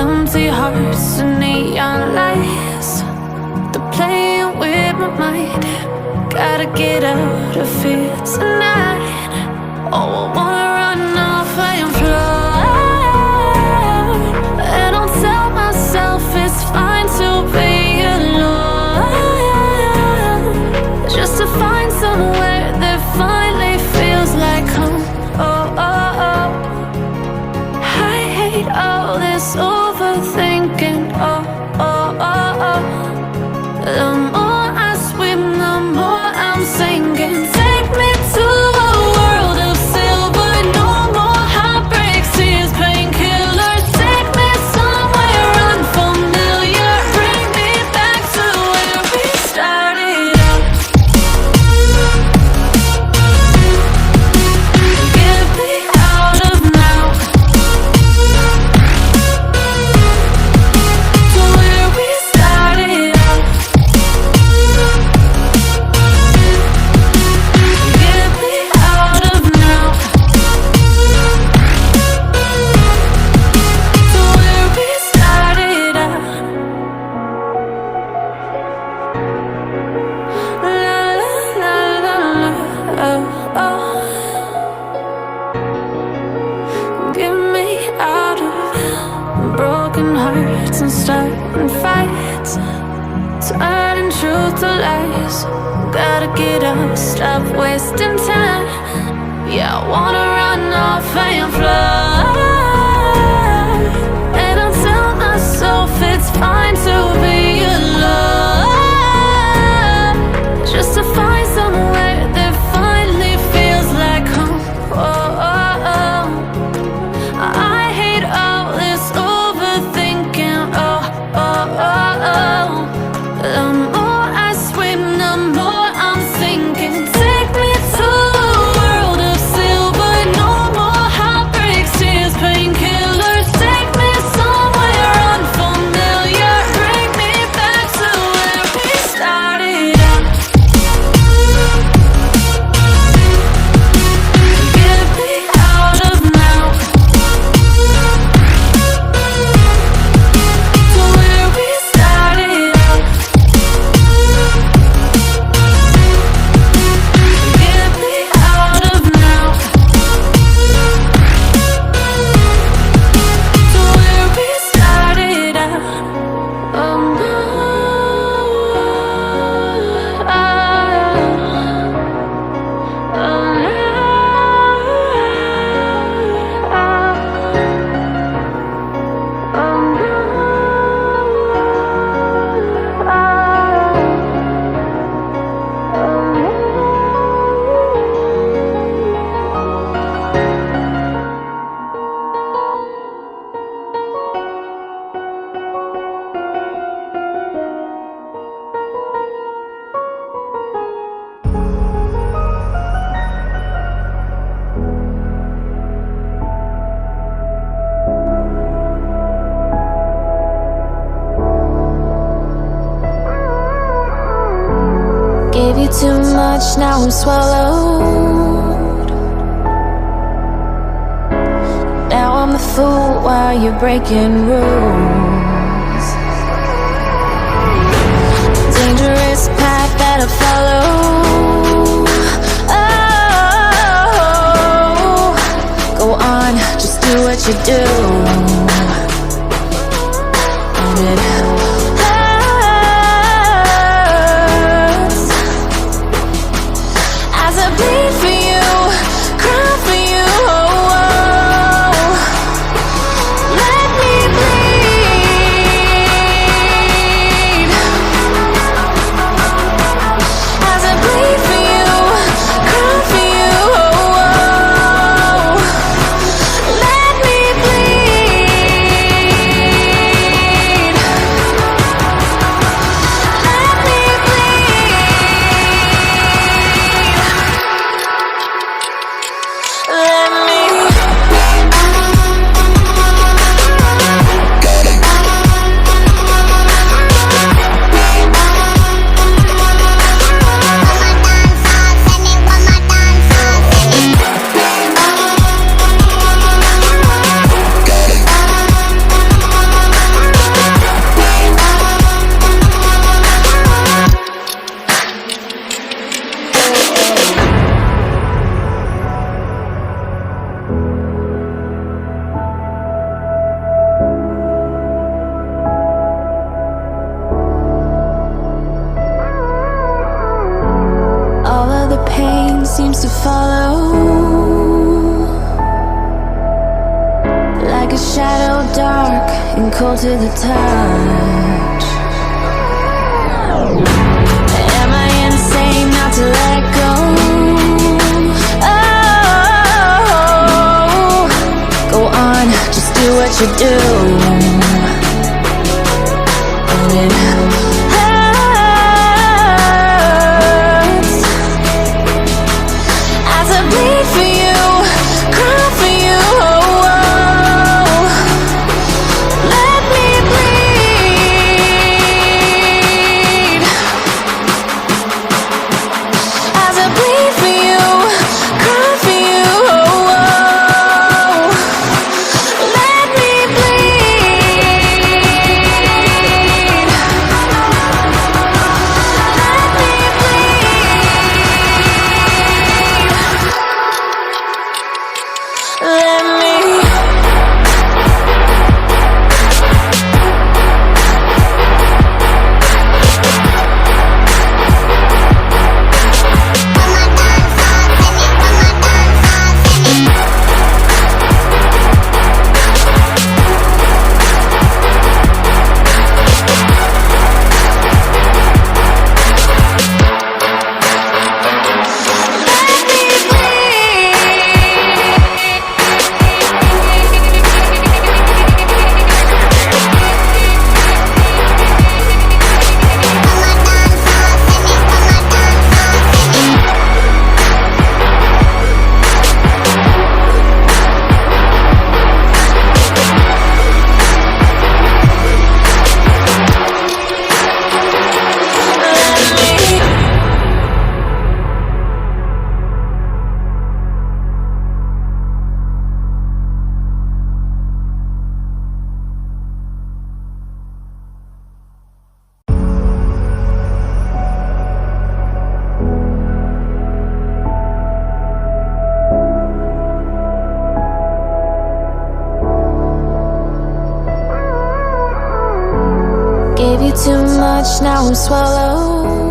empty hearts and neon lights. They're playing with my mind. Gotta get out of here tonight. Oh, I wanna run off and fly. And I'll tell myself it's fine to be alone, just to find somewhere that finally feels like home. Oh, oh, oh. I hate all this overthinking. Oh, oh, oh, oh. The more I swim, the more I'm sinking. Take me to a world of silver. No more heartbreaks, tears, painkillers. Take me somewhere unfamiliar. Bring me back to where we started out. Get me out of now, to where we started out. Get me out of now, to where we started out. La la la la la, oh, oh. Get me out of broken hearts and starting fights, turning truth to lies. Gotta get up, stop wasting time. Yeah, I wanna run off and fly. And I'll tell myself it's fine to be alone, just to find somewhere that finally feels like home. Oh, oh, oh. I hate all this overthinking. Oh, oh, oh, oh. The more I swim, the more I'm sinking. Take me to a world of silver. No more heartbreaks, tears, painkillers. Take me somewhere unfamiliar. Bring me back to where we started out. Get me out of now, to where we started out. Get me out of now, to where we started out. Oh no, oh Gave you too much, now I'm swallowed. Now I'm the fool while you're breaking rules. Dangerous path that I follow. Oh, go on, just do what you do. And it hurts as I bleed for you, cry for you. Oh, oh. Let me bleed as I bleed for you, cry for you. Oh, oh. Let me bleed. follow, like a shadow, dark and cold to the touch. Am I insane not to let go? Oh, go on, just do what you do. And it hurts as I bleed for you, cry for you. Let me bleed as I bleed for you, cry for you. Let me bleed. Let me gave you too much, now I'm swallowed.